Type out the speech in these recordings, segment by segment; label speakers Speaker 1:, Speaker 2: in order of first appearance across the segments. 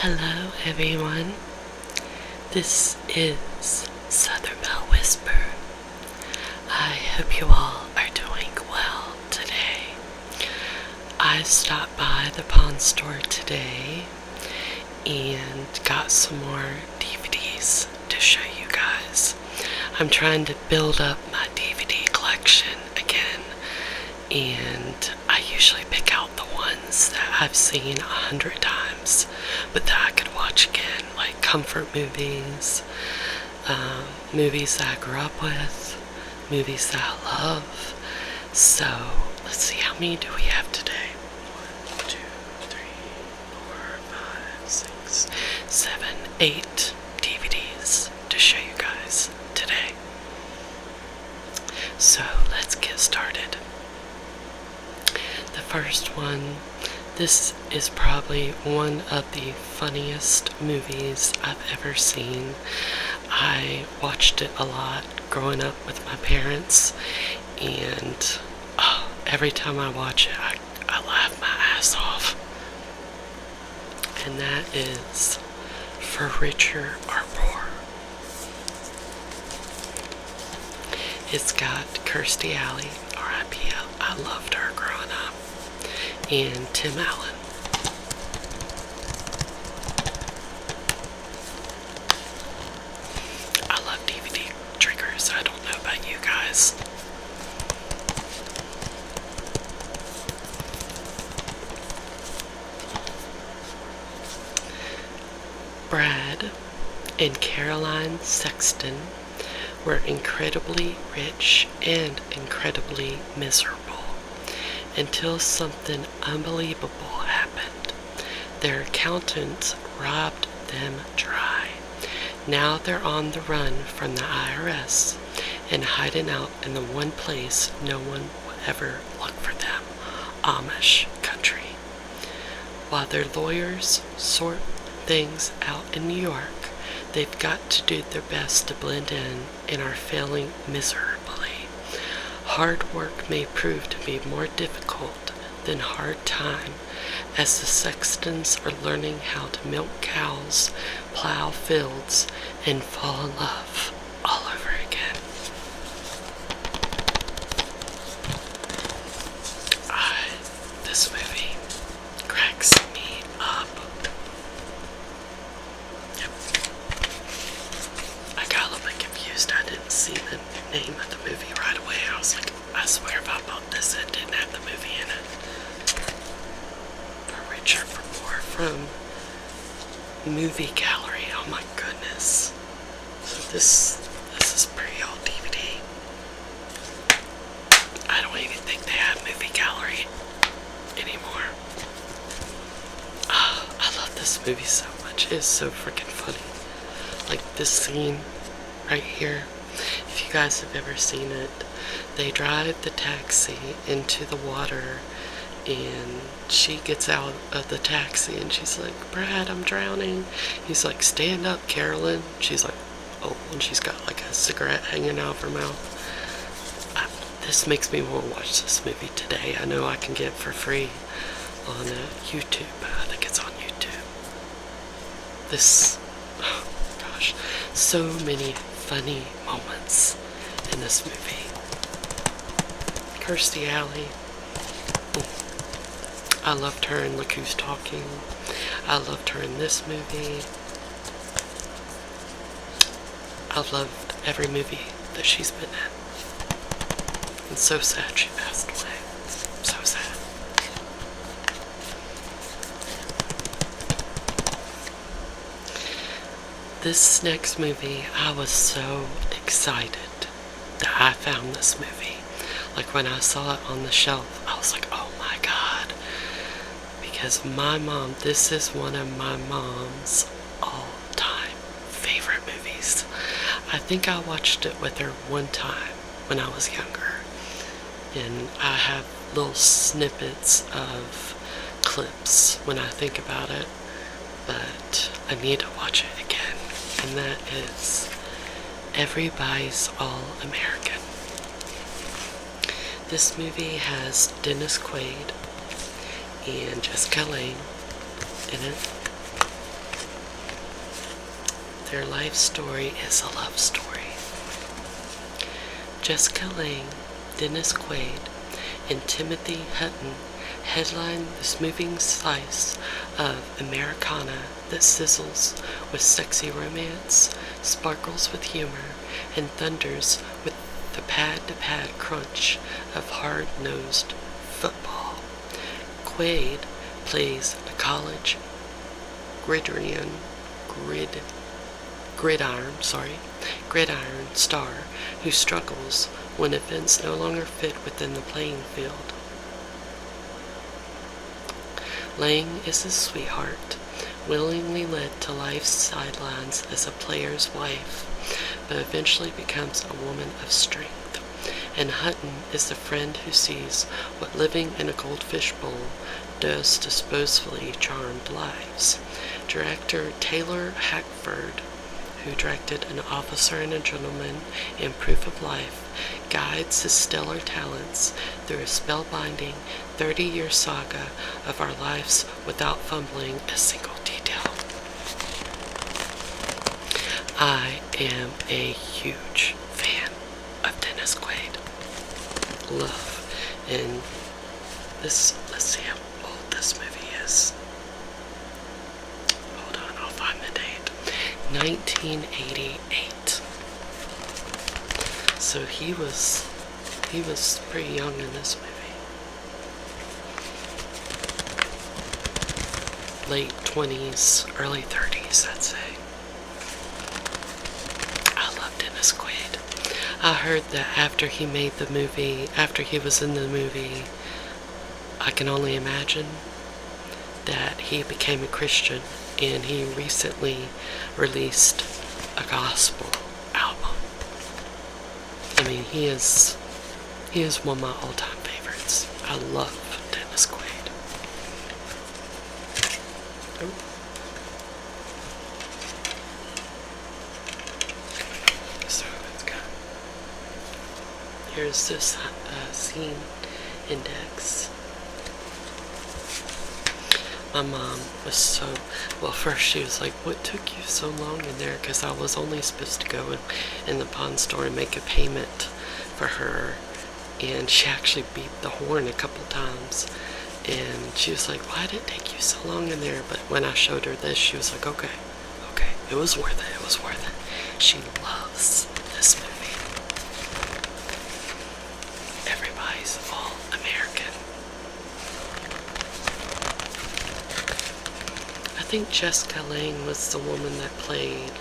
Speaker 1: Hello, everyone. This is Southern Belle Whisper. I hope you all are doing well today. I stopped by the pawn store today and got some more DVDs to show you guys. I'm trying to build up my DVD collection again, and I usually pick out the ones that I've seen 100 times, but that I could watch again, like comfort movies, movies that I grew up with, movies that I love. So let's see, how many do we have today? 1, 2, 3, 4, 5, 6, 7, 8 DVDs to show you guys today. So let's get started. The first one, this is probably one of the funniest movies I've ever seen. I watched it a lot growing up with my parents, and every time I watch it, I laugh my ass off. And that is For Richer or Poor. It's got Kirstie Alley, R.I.P. I loved her growing up, and Tim Allen. I love DVD triggers. I don't know about you guys. Brad and Caroline Sexton were incredibly rich and incredibly miserable until something unbelievable happened. Their accountants robbed them dry. Now they're on the run from the IRS and hiding out in the one place no one will ever look for them, Amish country. While their lawyers sort things out in New York, they've got to do their best to blend in and are failing miserably. Hard work may prove to be more difficult than hard time, as the Sextons are learning how to milk cows, plow fields, and fall in love all over again. This movie cracks me up. Yep. I got a little bit confused. I didn't see the name of the movie right away. I was like, I swear if I bought this, it didn't have the movie in it. For Richer for Poor from Movie Gallery. Oh my goodness. So this is pretty old DVD. I don't even think they have Movie Gallery anymore. I love this movie so much. It's so freaking funny. Like this scene right here. If you guys have ever seen it, they drive the taxi into the water, and she gets out of the taxi and she's like, Brad, I'm drowning. He's like, stand up, Carolyn. She's like, oh, and she's got like a cigarette hanging out of her mouth. This makes me want to watch this movie today. I know I can get it for free on YouTube. I think it's on YouTube. Oh gosh, so many funny moments in this movie. Kirstie Alley. I loved her in Look Who's Talking. I loved her in this movie. I've loved every movie that she's been in. And so sad she passed away. So sad. This next movie, I was so excited that I found this movie. Like when I saw it on the shelf, I was like, oh my god. Because my mom, this is one of my mom's all-time favorite movies. I think I watched it with her one time when I was younger. And I have little snippets of clips when I think about it. But I need to watch it again. And that is Everybody's All American. This movie has Dennis Quaid and Jessica Lange in it. their life story is a love story. Jessica Lange, Dennis Quaid, and Timothy Hutton headline this moving slice of Americana that sizzles with sexy romance, sparkles with humor, and thunders with the pad-to-pad crunch of hard-nosed football. Quaid plays a college gridiron star who struggles when events no longer fit within the playing field. Lange is his sweetheart, willingly led to life's sidelines as a player's wife, but eventually becomes a woman of strength. And Hutton is the friend who sees what living in a goldfish bowl does to supposedly charmed lives. Director Taylor Hackford, who directed An Officer and a Gentleman and Proof of Life, guides his stellar talents through a spellbinding 30-year saga of our lives without fumbling a single detail. I am a huge fan of Dennis Quaid. Love. And this, let's see how old this movie is. Hold on, I'll find the date. 1988. So he was pretty young in this movie. Late 20s, early 30s, I'd say. I love Dennis Quaid. I heard that after he made the movie, after he was in the movie, I Can Only Imagine, that he became a Christian, and he recently released a gospel album. I mean, he is one of my all-time favorites. I love Dennis Quaid. Oh. So let's go. Here's this scene index. My mom was first she was like, what took you so long in there? Because I was only supposed to go in the pawn store and make a payment for her. And she actually beeped the horn a couple times. And she was like, why did it take you so long in there? But when I showed her this, she was like, okay, it was worth it, She loves this movie. Everybody's all American. I think Jessica Lange was the woman that played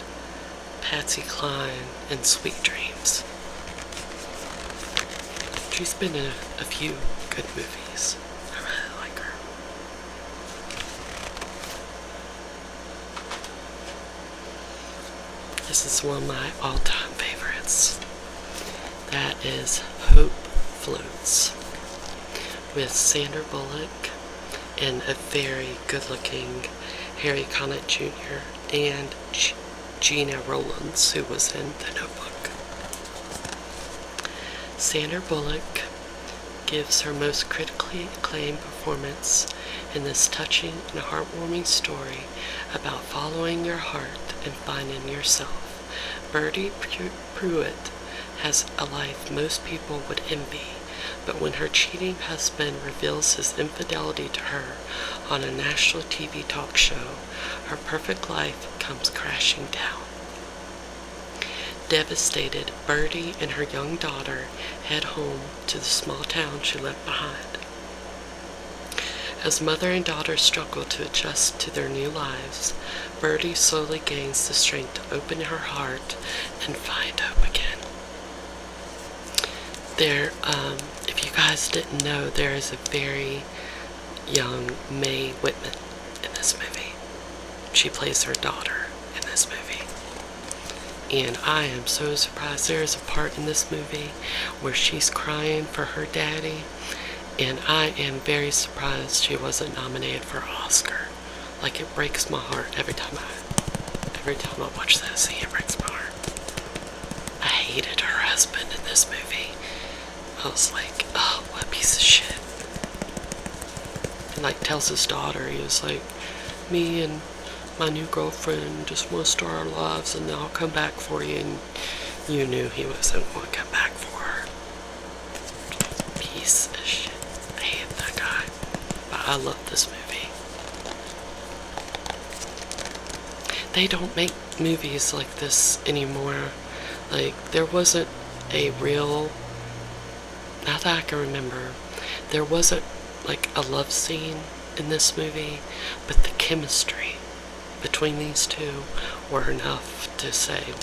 Speaker 1: Patsy Cline in Sweet Dreams. She's been in a few good movies. I really like her. This is one of my all-time favorites. That is Hope Floats, with Sandra Bullock and a very good-looking Harry Connick Jr. and Gina Rowlands, who was in The Notebook. Sandra Bullock gives her most critically acclaimed performance in this touching and heartwarming story about following your heart and finding yourself. Birdie Pruitt has a life most people would envy, but when her cheating husband reveals his infidelity to her on a national TV talk show, her perfect life comes crashing down. Devastated, Birdie and her young daughter head home to the small town she left behind. As mother and daughter struggle to adjust to their new lives, Birdie slowly gains the strength to open her heart and find hope again. If you guys didn't know, there is a very young Mae Whitman in this movie. She plays her daughter in this movie. And I am so surprised. There is a part in this movie where she's crying for her daddy, and I am very surprised she wasn't nominated for an Oscar. Like, it breaks my heart every time I watch that scene. It breaks my heart. I hated her husband in this movie. I was like, oh, what a piece of shit. And like tells his daughter, he was like, me and my new girlfriend, just want to start our lives, and I'll come back for you. And you knew he wasn't going to come back for her. Piece of shit. I hate that guy. But I love this movie. They don't make movies like this anymore. Like, there wasn't a real, not that I can remember, there wasn't like a love scene in this movie, but the chemistry between these two were enough to say,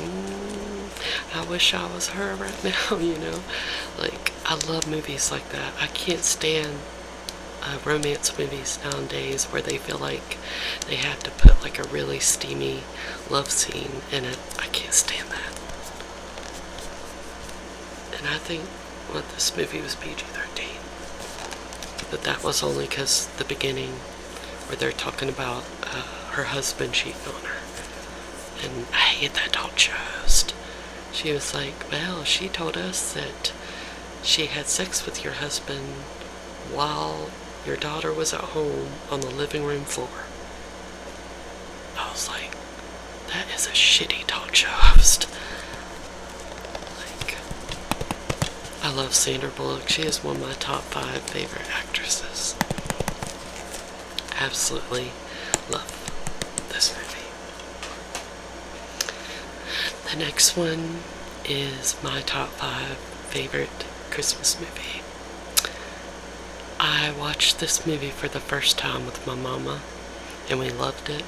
Speaker 1: I wish I was her right now, you know? Like, I love movies like that. I can't stand romance movies nowadays where they feel like they have to put like a really steamy love scene in it. I can't stand that. And I think this movie was PG-13. But that was only because the beginning where they're talking about her husband cheating on her. And I hate that talk show host. She was like, well, she told us that she had sex with your husband while your daughter was at home on the living room floor. I was like, that is a shitty talk show host. Like, I love Sandra Bullock. She is one of my top 5 favorite actresses. Absolutely love this movie. The next one is my top 5 favorite Christmas movie. I watched this movie for the first time with my mama, and we loved it.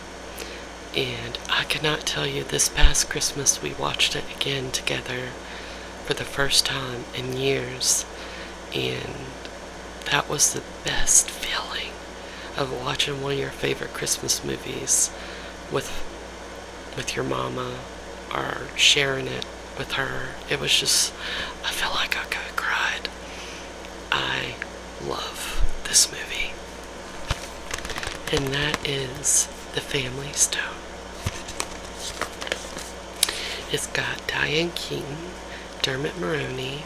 Speaker 1: And I cannot tell you, this past Christmas we watched it again together for the first time in years, and that was the best feeling of watching one of your favorite Christmas movies with your mama, or sharing it with her. It was just, I felt like I could have cried. I love this movie, and that is The Family Stone. It's got Diane Keaton, Dermot Mulroney,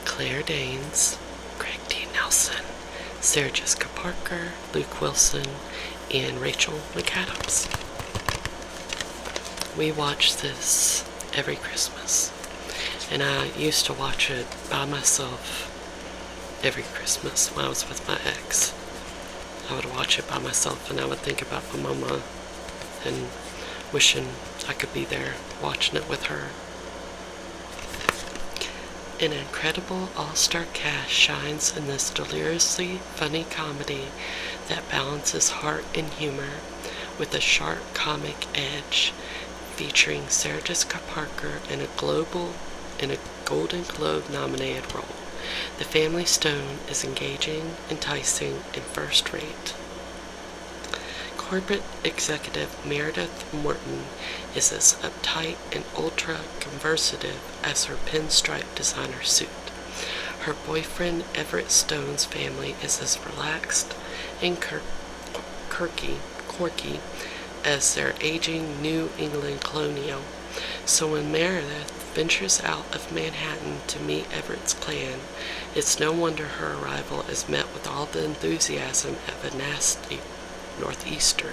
Speaker 1: Claire Danes, Craig T. Nelson, Sarah Jessica Parker, Luke Wilson, and Rachel McAdams. We watch this every Christmas, and I used to watch it by myself every Christmas when I was with my ex. I would watch it by myself, and I would think about my mama and wishing I could be there watching it with her. An incredible all-star cast shines in this deliriously funny comedy that balances heart and humor with a sharp comic edge, featuring Sarah Jessica Parker in a Golden Globe nominated role. The Family Stone is engaging, enticing, and first-rate. Corporate executive Meredith Morton is as uptight and ultra-conservative as her pinstripe designer suit. Her boyfriend Everett Stone's family is as relaxed and quirky as their aging New England colonial. So when Meredith ventures out of Manhattan to meet Everett's clan, it's no wonder her arrival is met with all the enthusiasm of a nasty Northeaster.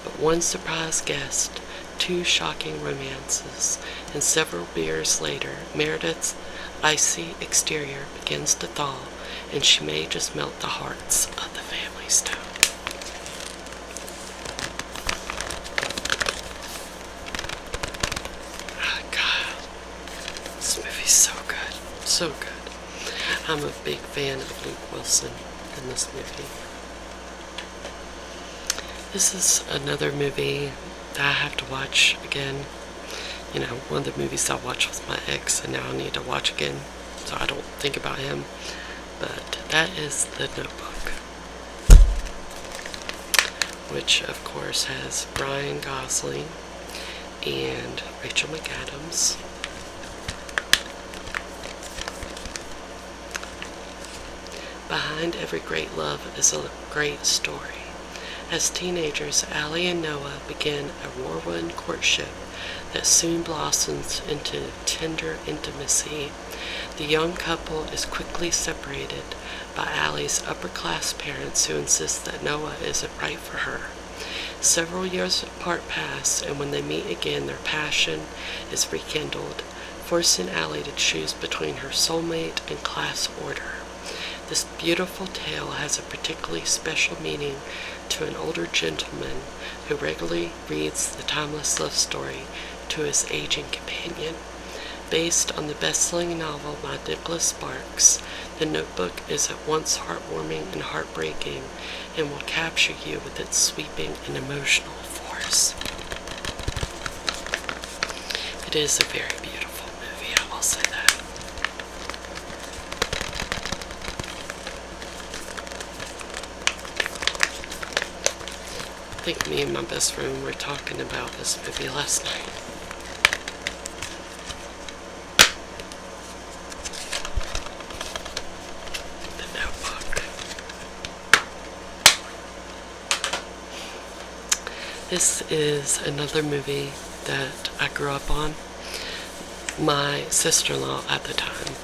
Speaker 1: But one surprise guest, 2 shocking romances, and several beers later, Meredith's icy exterior begins to thaw, and she may just melt the hearts of the Family Stone. Oh, God. This movie's so good. So good. I'm a big fan of Luke Wilson in this movie. This is another movie that I have to watch again. You know, one of the movies I watched with my ex, and now I need to watch again so I don't think about him. But that is The Notebook, which of course has Ryan Gosling and Rachel McAdams. Behind every great love is a great story. As teenagers, Allie and Noah begin a whirlwind courtship that soon blossoms into tender intimacy. The young couple is quickly separated by Allie's upper-class parents who insist that Noah isn't right for her. Several years apart pass, and when they meet again, their passion is rekindled, forcing Allie to choose between her soulmate and class order. This beautiful tale has a particularly special meaning to an older gentleman who regularly reads the timeless love story to his aging companion. Based on the best-selling novel by Nicholas Sparks, The Notebook is at once heartwarming and heartbreaking and will capture you with its sweeping and emotional force. It is a very beautiful movie, I will say that. I think me and my best friend were talking about this movie last night. This is another movie that I grew up on. My sister-in-law at the time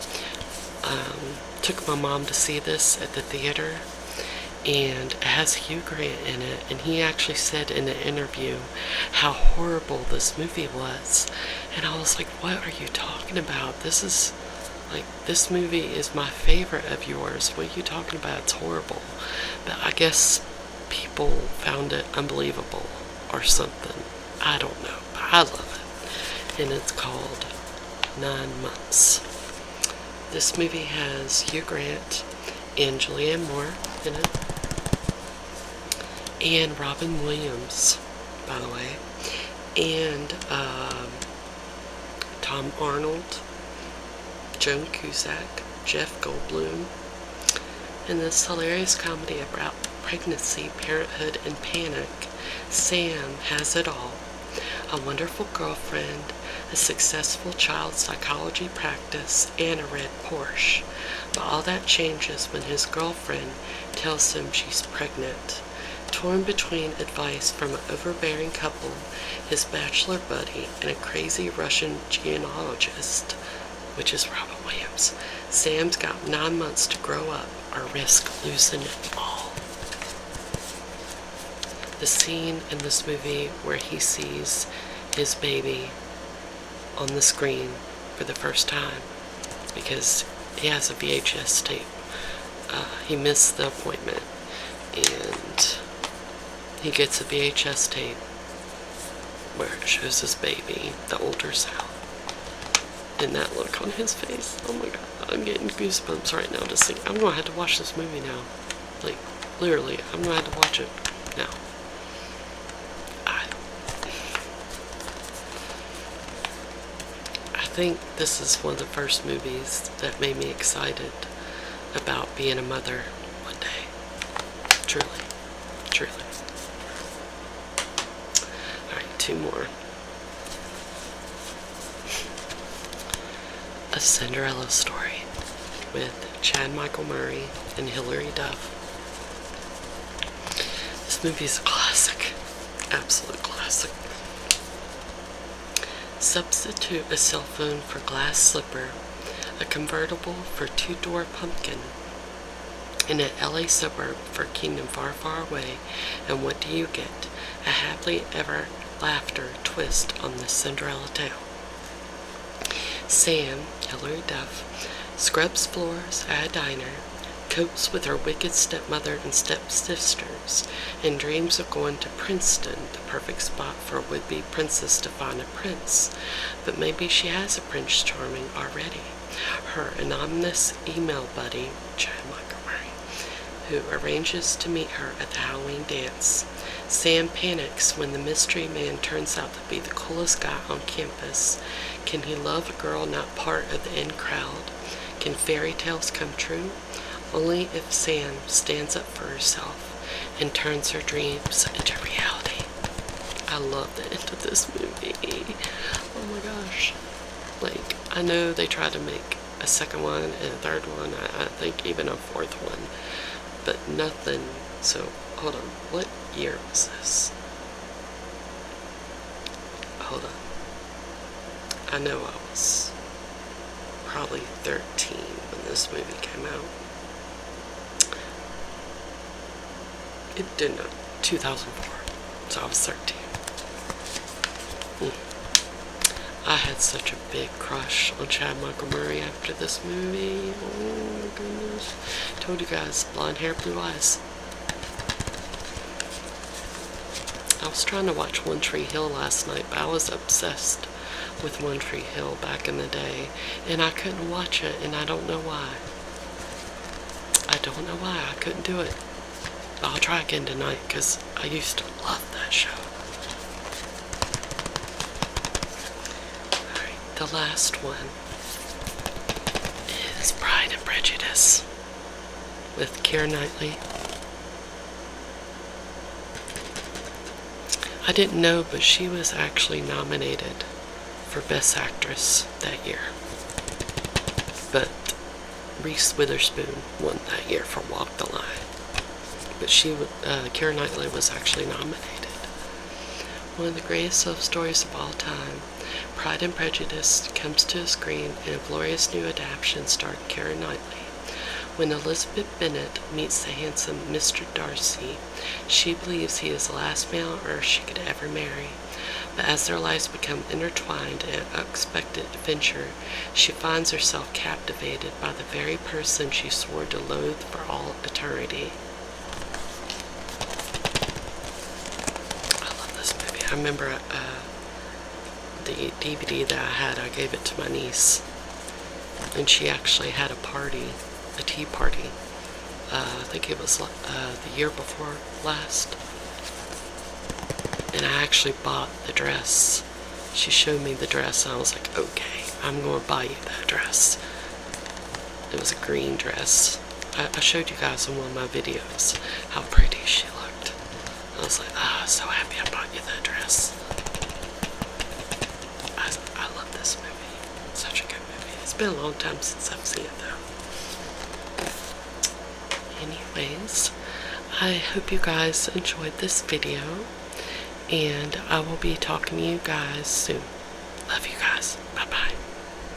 Speaker 1: took my mom to see this at the theater, and it has Hugh Grant in it, and he actually said in an interview how horrible this movie was. And I was like, what are you talking about? This movie is my favorite of yours. What are you talking about? It's horrible. But I guess people found it unbelievable or something. I don't know, but I love it. And it's called 9 Months. This movie has Hugh Grant and Julianne Moore in it, and Robin Williams, by the way, and Tom Arnold, Joan Cusack, Jeff Goldblum, in this hilarious comedy about pregnancy, parenthood, and panic. Sam has it all: a wonderful girlfriend, a successful child psychology practice, and a red Porsche. But all that changes when his girlfriend tells him she's pregnant. Torn between advice from an overbearing couple, his bachelor buddy, and a crazy Russian genealogist, which is Robin Williams, Sam's got 9 months to grow up or risk losing it all. The scene in this movie where he sees his baby on the screen for the first time, because he has a VHS tape. He missed the appointment, and he gets a VHS tape where it shows his baby, the older Sal. And that look on his face, oh my god, I'm getting goosebumps right now just thinking. I'm gonna have to watch this movie now. Like, literally, I'm gonna have to watch it now. I think this is one of the first movies that made me excited about being a mother one day. Truly. Truly. Alright, 2 more. A Cinderella Story with Chad Michael Murray and Hilary Duff. This movie is a classic. Absolute classic. Substitute a cell phone for glass slipper, a convertible for two-door pumpkin, in an LA suburb for a kingdom far, far away, and what do you get? A happily ever laughter twist on the Cinderella tale. Sam, Hilary Duff, scrubs floors at a diner, copes with her wicked stepmother and stepsisters, and dreams of going to Princeton, the perfect spot for a would-be princess to find a prince. But maybe she has a Prince Charming already, her anonymous email buddy, Chad Michael Murray, who arranges to meet her at the Halloween dance. Sam panics when the mystery man turns out to be the coolest guy on campus. Can he love a girl not part of the in crowd? Can fairy tales come true? Only if Sam stands up for herself and turns her dreams into reality. I love the end of this movie. Oh my gosh. Like, I know they tried to make a second one and a third one, I think even a fourth one, but nothing. So, hold on. What year was this? Hold on. I know I was probably 13 when this movie came out. It did not. 2004. So I was 13. I had such a big crush on Chad Michael Murray after this movie. Oh my goodness. Told you guys, blonde hair, blue eyes. I was trying to watch One Tree Hill last night, but I was obsessed with One Tree Hill back in the day, and I couldn't watch it, and I don't know why. I don't know why I couldn't do it. But I'll try again tonight, because I used to love that show. Alright, the last one is Pride and Prejudice with Keira Knightley. I didn't know, but she was actually nominated for Best Actress that year. But Reese Witherspoon won that year for Walk the Line. But Keira Knightley was actually nominated. One of the greatest love stories of all time, Pride and Prejudice comes to the screen in a glorious new adaptation starring Keira Knightley. When Elizabeth Bennet meets the handsome Mr. Darcy, she believes he is the last man on earth she could ever marry. But as their lives become intertwined in an unexpected adventure, she finds herself captivated by the very person she swore to loathe for all eternity. I love this movie. I remember the DVD that I had, I gave it to my niece, and she actually had a tea party. I think it was the year before last. And I actually bought the dress. She showed me the dress, and I was like, okay, I'm going to buy you that dress. It was a green dress. I showed you guys in one of my videos how pretty she looked. I was like, so happy I bought you that dress. I love this movie. It's such a good movie. It's been a long time since I've seen it, though. Anyways, I hope you guys enjoyed this video, and I will be talking to you guys soon. Love you guys.